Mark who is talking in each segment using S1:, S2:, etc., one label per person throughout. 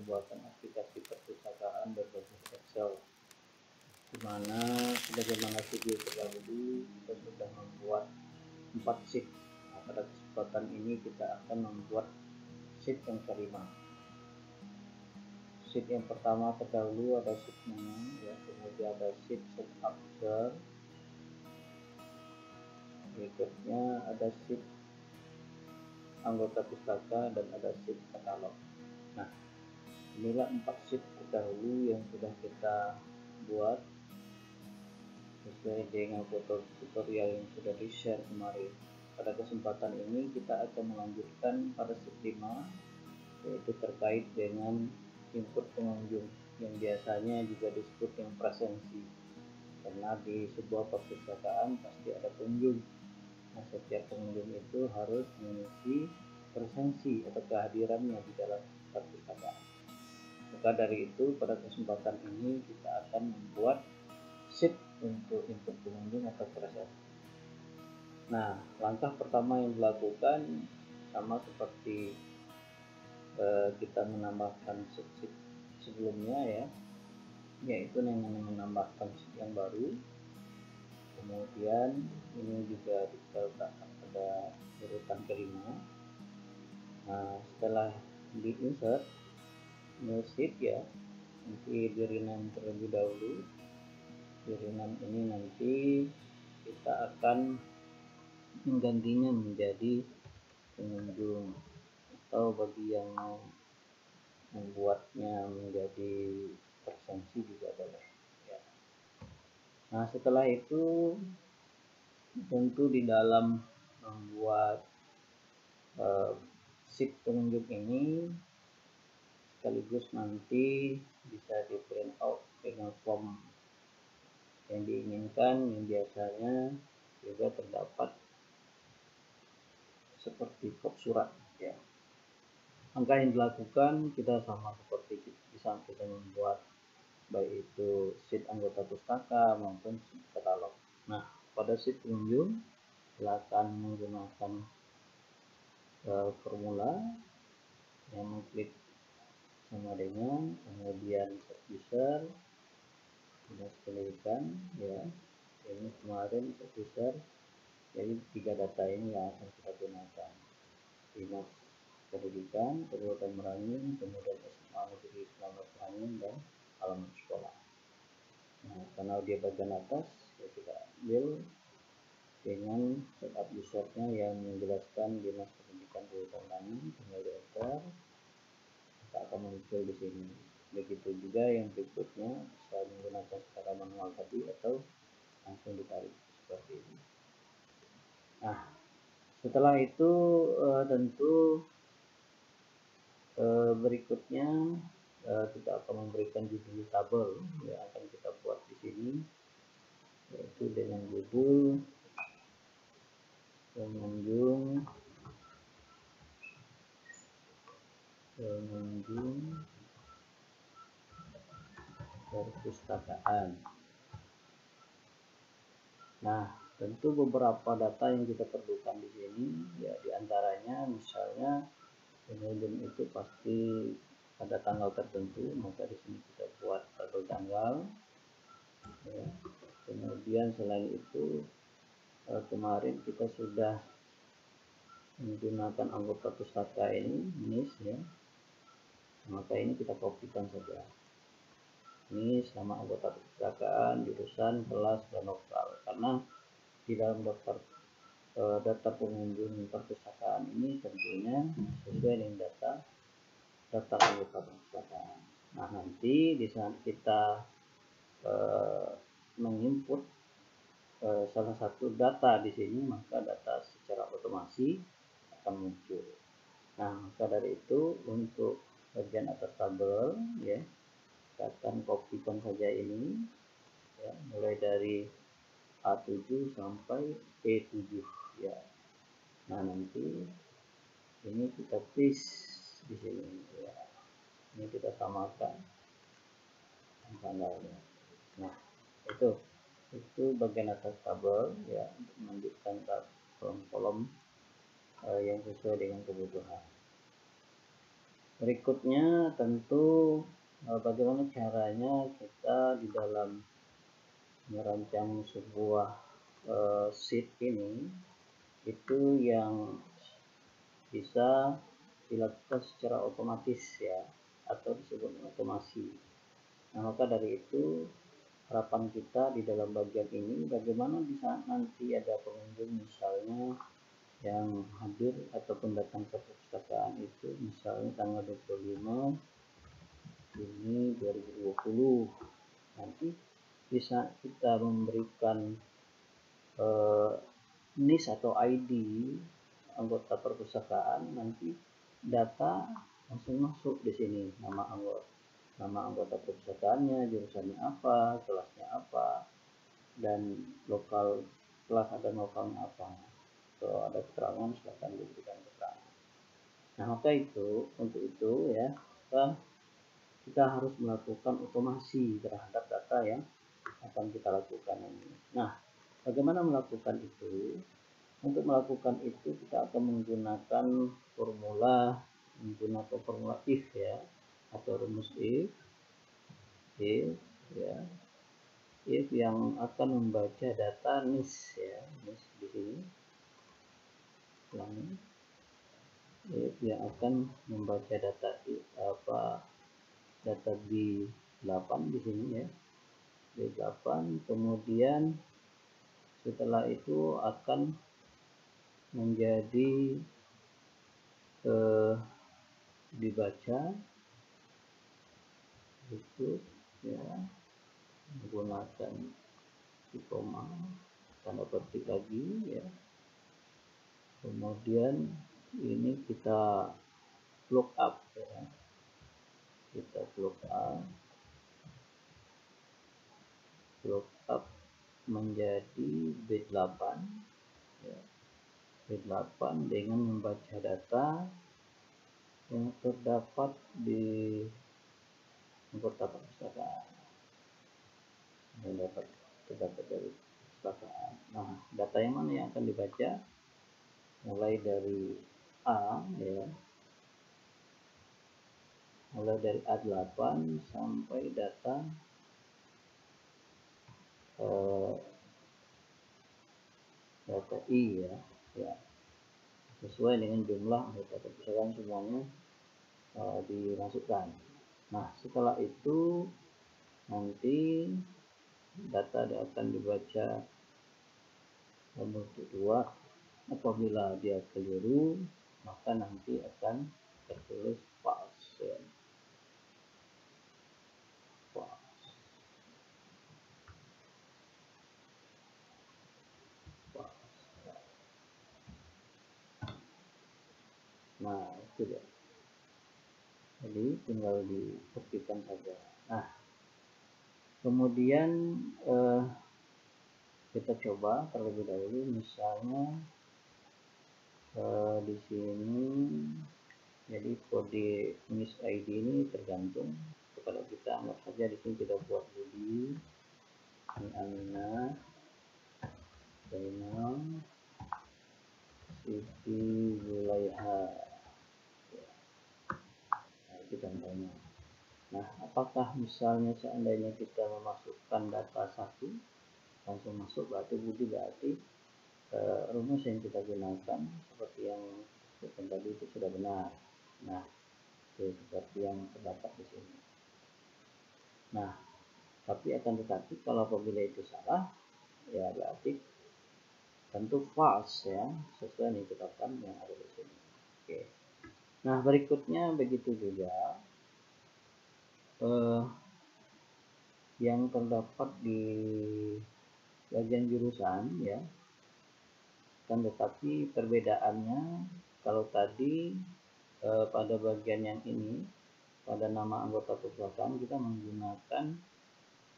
S1: pembuatan aplikasi perpustakaan berbasis Excel, di mana sebagaimana video terdahulu kita sudah membuat 4 sheet. Nah, pada kesempatan ini kita akan membuat sheet yang kelima. Sheet yang pertama terdahulu ada sheet menu, ya, kemudian ada sheet setup user, berikutnya ada sheet anggota pustaka, dan ada sheet katalog. Nah, inilah 4 sheet terdahulu yang sudah kita buat sesuai dengan foto tutorial yang sudah di-share kemarin. Pada kesempatan ini kita akan melanjutkan pada sheet 5, yaitu terkait dengan input pengunjung yang biasanya juga disebut yang presensi, karena di sebuah perpustakaan pasti ada pengunjung. Nah, setiap pengunjung itu harus mengisi presensi atau kehadirannya di dalam perpustakaan. Maka dari itu pada kesempatan ini kita akan membuat sheet untuk input pengunjung atau presensi. Nah, langkah pertama yang dilakukan sama seperti kita menambahkan sheet sebelumnya, ya, yaitu menambahkan sheet yang baru. Kemudian ini juga kita letakkan pada urutan kelima. Nah, setelah di insert new sheet, ya, nanti di rename terlebih dahulu. Di rename ini nanti kita akan menggantinya menjadi pengunjung, atau bagi yang mau membuatnya menjadi presensi juga boleh, ya. Nah, setelah itu tentu di dalam membuat sheet pengunjung ini sekaligus nanti bisa di print out dengan form yang diinginkan, yang biasanya juga terdapat seperti kop surat, ya. Langkah yang dilakukan kita sama seperti bisa kita membuat baik itu sheet anggota pustaka maupun sheet katalog. Nah, pada sheet pengunjung silakan menggunakan formula yang mengklik sama dengan, kemudian set user, dinas pendidikan, ya. Ini kemarin set user, jadi 3 data ini yang akan kita gunakan: dinas pendidikan, Kabupaten Merangin, kemudian SMA Negeri 19 Merangin, dan alamat sekolah. Nah, karena dia bagian atas, ya kita ambil dengan setup usernya yang menjelaskan dinas pendidikan Kabupaten Merangin, tinggal di enter, kita akan muncul di sini. Begitu juga yang berikutnya, bisa menggunakan secara manual tadi atau langsung ditarik seperti ini. Nah, setelah itu tentu berikutnya kita akan memberikan judul tabel yang akan kita buat di sini, yaitu dengan judul pengunjung perpustakaan. Nah, tentu beberapa data yang kita perlukan di sini, ya, diantaranya misalnya pengunjung itu pasti pada tanggal tertentu, maka di sini kita buat tabel tanggal, ya. Kemudian selain itu kemarin kita sudah menggunakan anggota pustaka ini, NIS, ya, maka ini kita kopikan saja. Ini sama anggota perpustakaan, jurusan, kelas, dan lokal, karena di dalam data pengunjung perpustakaan ini tentunya sesuai dengan data anggota perpustakaan. Nah, nanti di saat kita menginput salah satu data di sini, maka data secara otomasi akan muncul. Nah, maka dari itu untuk bagian atas tabel, ya, kita akan kopikan saja ini, ya, mulai dari A7 sampai E7, ya. Nah, nanti ini kita paste di sini, ya. Ini kita samakan tanggalnya. Nah, itu bagian atas tabel, ya, untuk melanjutkan kolom-kolom yang sesuai dengan kebutuhan. Berikutnya tentu bagaimana caranya kita di dalam merancang sebuah sheet ini itu yang bisa dilakukan secara otomatis ya, atau disebut otomasi. Nah, maka dari itu harapan kita di dalam bagian ini bagaimana bisa nanti ada pengunjung misalnya yang hadir ataupun datang ke perpustakaan itu misalnya tanggal 25 Juni 2020, nanti bisa kita memberikan NIS atau ID anggota perpustakaan, nanti data langsung masuk di sini, nama anggota perpustakaannya, jurusannya apa, kelasnya apa, dan lokal kelas dan lokalnya apa. Kalau ada keterangan silakan diberikan keterangan. Nah, maka itu untuk itu ya kita harus melakukan otomasi terhadap data yang akan kita lakukan ini. Nah, bagaimana melakukan itu? Untuk melakukan itu kita akan menggunakan formula if ya, atau rumus if ya, if yang akan membaca data NIS ya, NIS di sini, if yang akan membaca data data B8 di sini ya, B8, kemudian setelah itu akan menjadi dibaca itu ya, menggunakan koma tanda petik lagi ya, kemudian ini kita look up ya, kita look up menjadi B8 ya, B8 dengan membaca data yang terdapat di anggota perpustakaan, yang terdapat dari perpustakaan. Nah, data yang mana yang akan dibaca? Mulai dari A ya, mulai dari A8 sampai data data I ya, sesuai dengan jumlah anggota perpustakaan semuanya dimasukkan. Nah, setelah itu nanti data akan dibaca nomor 2. Apabila dia keliru, maka nanti akan tertulis false ya. False. Nah, itu dia. Jadi tinggal dibuktikan saja. Nah, kemudian kita coba terlebih dahulu, misalnya di sini, jadi kode NIS ID ini tergantung kepada kita. Anggap saja di sini kita buat Budi, Amina, Zainal, Siti, Zulaiha. Nah, itu contohnya. Nah, apakah misalnya seandainya kita memasukkan data 1 langsung masuk, berarti Budi, berarti rumus yang kita gunakan seperti yang tadi itu sudah benar. Nah, itu seperti yang terdapat di sini. Nah, tapi akan tetapi kalau apabila itu salah, ya berarti tentu false ya, sesuai yang ditetapkan yang ada di sini. Oke. Nah, berikutnya begitu juga yang terdapat di bagian jurusan ya, kan tetapi perbedaannya kalau tadi pada bagian yang ini, pada nama anggota perpustakaan kita menggunakan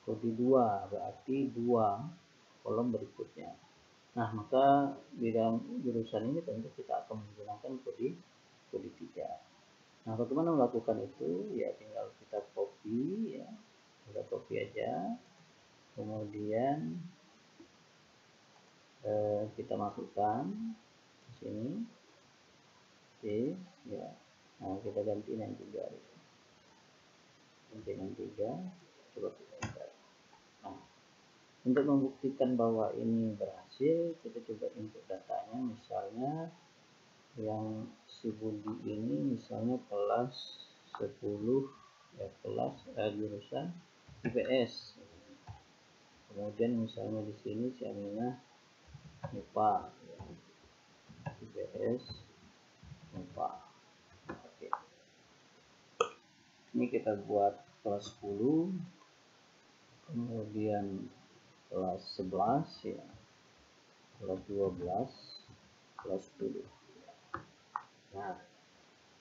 S1: kode 2, berarti 2 kolom berikutnya. Nah, maka di dalam jurusan ini tentu kita akan menggunakan kode 3. Nah, bagaimana melakukan itu? Ya tinggal kita copy ya, kita copy aja, kemudian kita masukkan di sini, oke ya, Nah, kita ganti dengan 3 di sini. Ganti dengan 3, coba kita enter. Nah, untuk membuktikan bahwa ini berhasil, kita coba input datanya, misalnya yang si Budi ini misalnya kelas 10 ya, kelas jurusan IPS. Kemudian misalnya di sini si Aminah MIPA ya. IPS MIPA. Oke. Ini kita buat kelas 10, kemudian kelas 11 ya, kelas 12, kelas 10. Nah,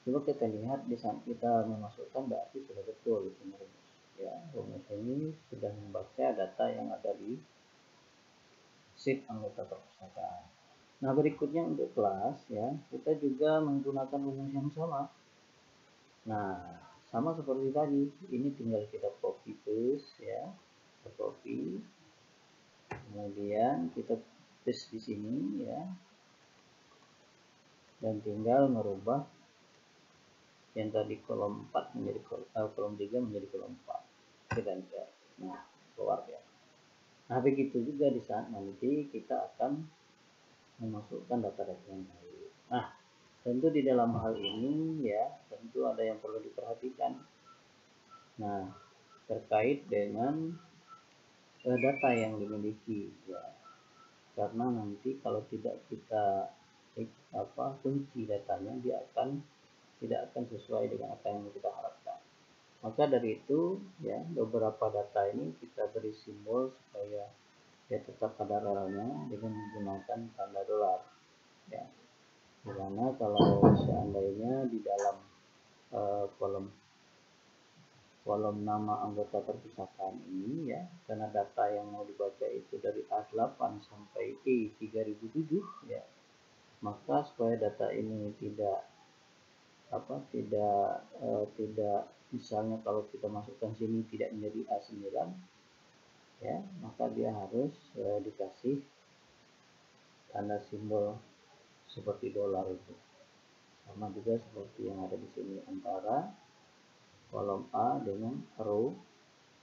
S1: coba kita lihat di saat kita memasukkan berarti sudah betul ini rumus. Ya, rumus ini sudah membaca data yang ada di sheet anggota perpustakaan. Nah, berikutnya untuk kelas ya, kita juga menggunakan rumus yang sama. Nah, sama seperti tadi, ini tinggal kita copy paste ya, kita copy, kemudian kita paste di sini ya, dan tinggal merubah yang tadi kolom 4 menjadi kolom 3 menjadi kolom 4. Kita enter. Nah, keluar ya. Nah, begitu juga di saat nanti kita akan memasukkan data-data yang lain. Nah, tentu di dalam hal ini ya, tentu ada yang perlu diperhatikan. Nah, terkait dengan data yang dimiliki ya. Karena nanti kalau tidak kita kunci datanya, dia tidak akan sesuai dengan apa yang kita harapkan. Maka dari itu ya, beberapa data ini kita beri simbol supaya dia tetap pada relnya dengan menggunakan tanda dolar ya. Dimana kalau seandainya di dalam kolom nama anggota perpustakaan ini ya, karena data yang mau dibaca itu dari A8 sampai E3007 ya, maka supaya data ini tidak misalnya kalau kita masukkan sini tidak menjadi A9 ya, maka dia harus dikasih tanda simbol seperti dolar itu, sama juga seperti yang ada di sini antara kolom A dengan row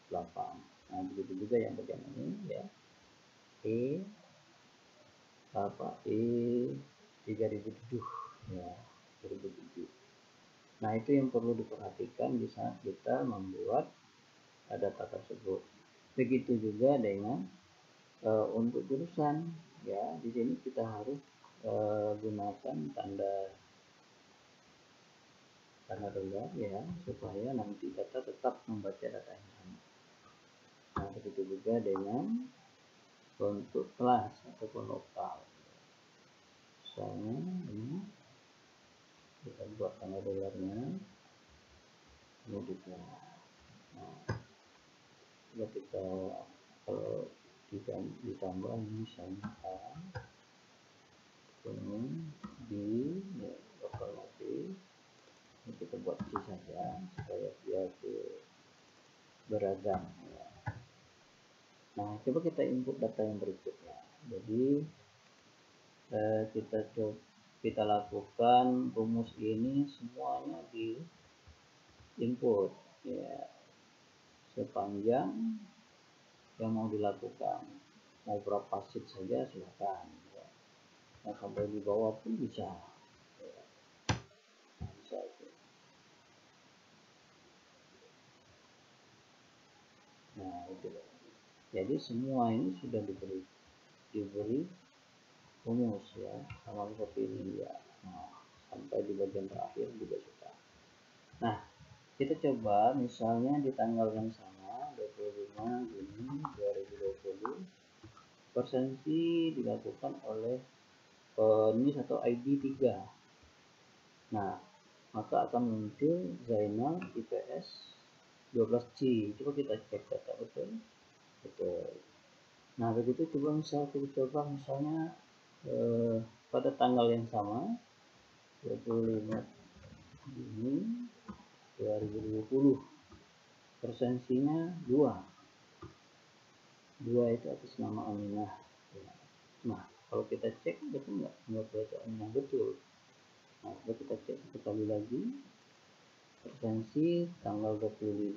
S1: 8. Nah, begitu juga yang bagian ini ya, E3007 ya, 2007. Nah, itu yang perlu diperhatikan di saat kita membuat data tersebut. Begitu juga dengan untuk jurusan ya, di sini kita harus gunakan tanda dolar ya, supaya nanti data tetap membaca data yang sama. Nah, begitu juga dengan untuk kelas ataupun lokal. Misalnya ini kita buat tanda dolarnya, kemudian nah, kita kalau ditambah misalnya A, kemudian di ya, lokal nanti ini kita buat C saja supaya dia beragam ya. Nah, coba kita input data yang berikutnya. Jadi kita lakukan rumus ini semuanya di input ya, sepanjang yang mau dilakukan, mau berapa sheet saja silakan ya. Nah, sampai di bawah pun bisa ya. Nah, bisa itu. Nah, itu jadi semua ini sudah diberi rumus ya, sama seperti ini ya. Nah, sampai di bagian terakhir juga sudah. Nah, kita coba misalnya di tanggal yang sama 25 Juni 2020 presensi dilakukan oleh NIS atau ID 3. Nah, maka akan muncul Zainal IPS 12C. Coba kita cek data betul. Nah, begitu kita coba misalnya pada tanggal yang sama 25 Juni 2020 presensinya 2 itu atas nama Aminah. Nah, kalau kita cek betul nggak? Betul. Nah, coba kita cek sekali lagi. frekuensi tanggal 25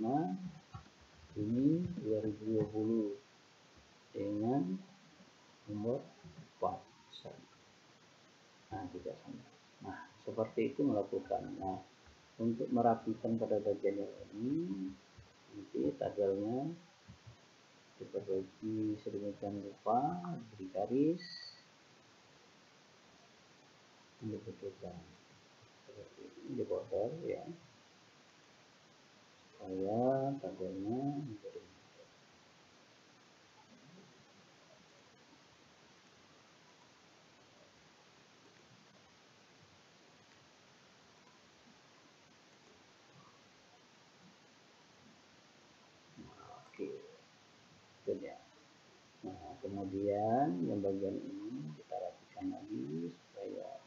S1: Juni 2020 dengan nomor 4. Nah, tidak sama. Nah, seperti itu melakukan. Nah, untuk merapikan pada bagian ini, nanti tabelnya diperbaiki sedemikian rupa, beri garis, dibutuhkan seperti ini, di border ya, supaya tabelnya menjadi oke. Itu ya. Nah, kemudian yang bagian ini kita rapikan lagi supaya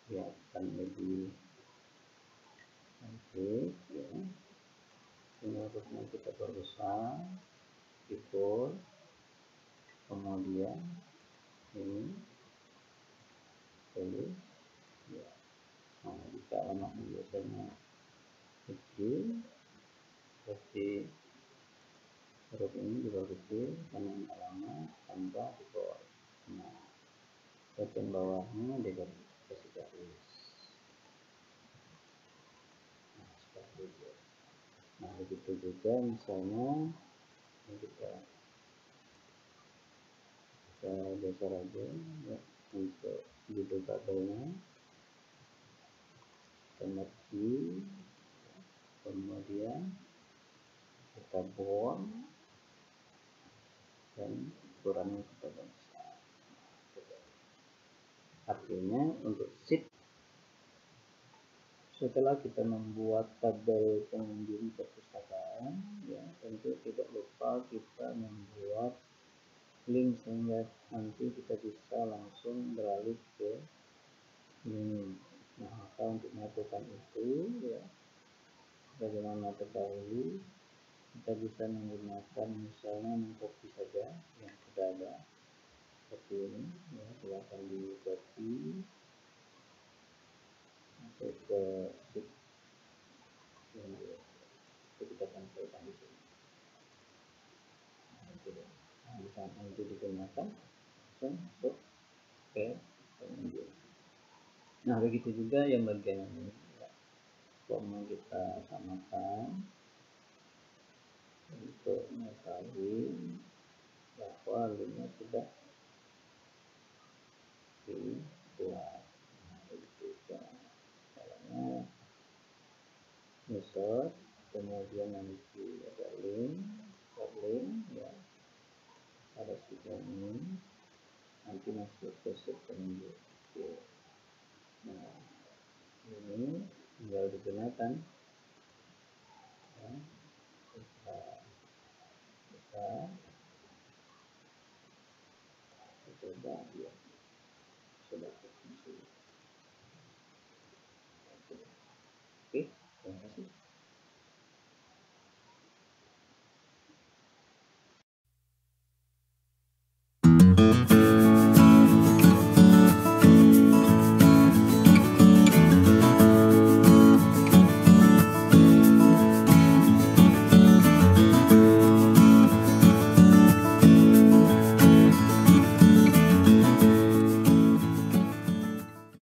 S1: kelihatan lebih cantik ya. Ini hurufnya kita perbesar, keyboard, kemudian ini tulis ya. Nah, jika alamatnya biasanya kecil, seperti huruf ini juga kecil karena ini alamat tanpa keyboard. Nah, bagian bawahnya dikasih garis. Nah, seperti itu. Nah, begitu juga misalnya kita geser aja ya, untuk judul tabelnya komersi, kemudian kita buang dan ukurannya kita besar. Artinya untuk sheet, setelah kita membuat tabel pengunjung perpustakaan ya, tentu tidak lupa kita membuat link sehingga nanti kita bisa langsung beralih ke ini. Nah, maka untuk melakukan itu ya, bagaimana terdahulu kita bisa menggunakan misalnya mengcopy saja yang sudah ada seperti ini ya, silakan di copy masuk ke sheet yang kita tampilkan di sini. Nah, bisa nanti digunakan langsung masuk ke pengunjung. Nah, begitu juga yang bagian ini ya, mau kita samakan untuk mengetahui bahwa linknya sudah dibuat. Nah, begitu caranya, insert, kemudian nanti ada link ya, ada stiker ini, nanti masuk ke penunjuk. Nah, ini tinggal digunakan ya, kita coba ya, sudah berfungsi.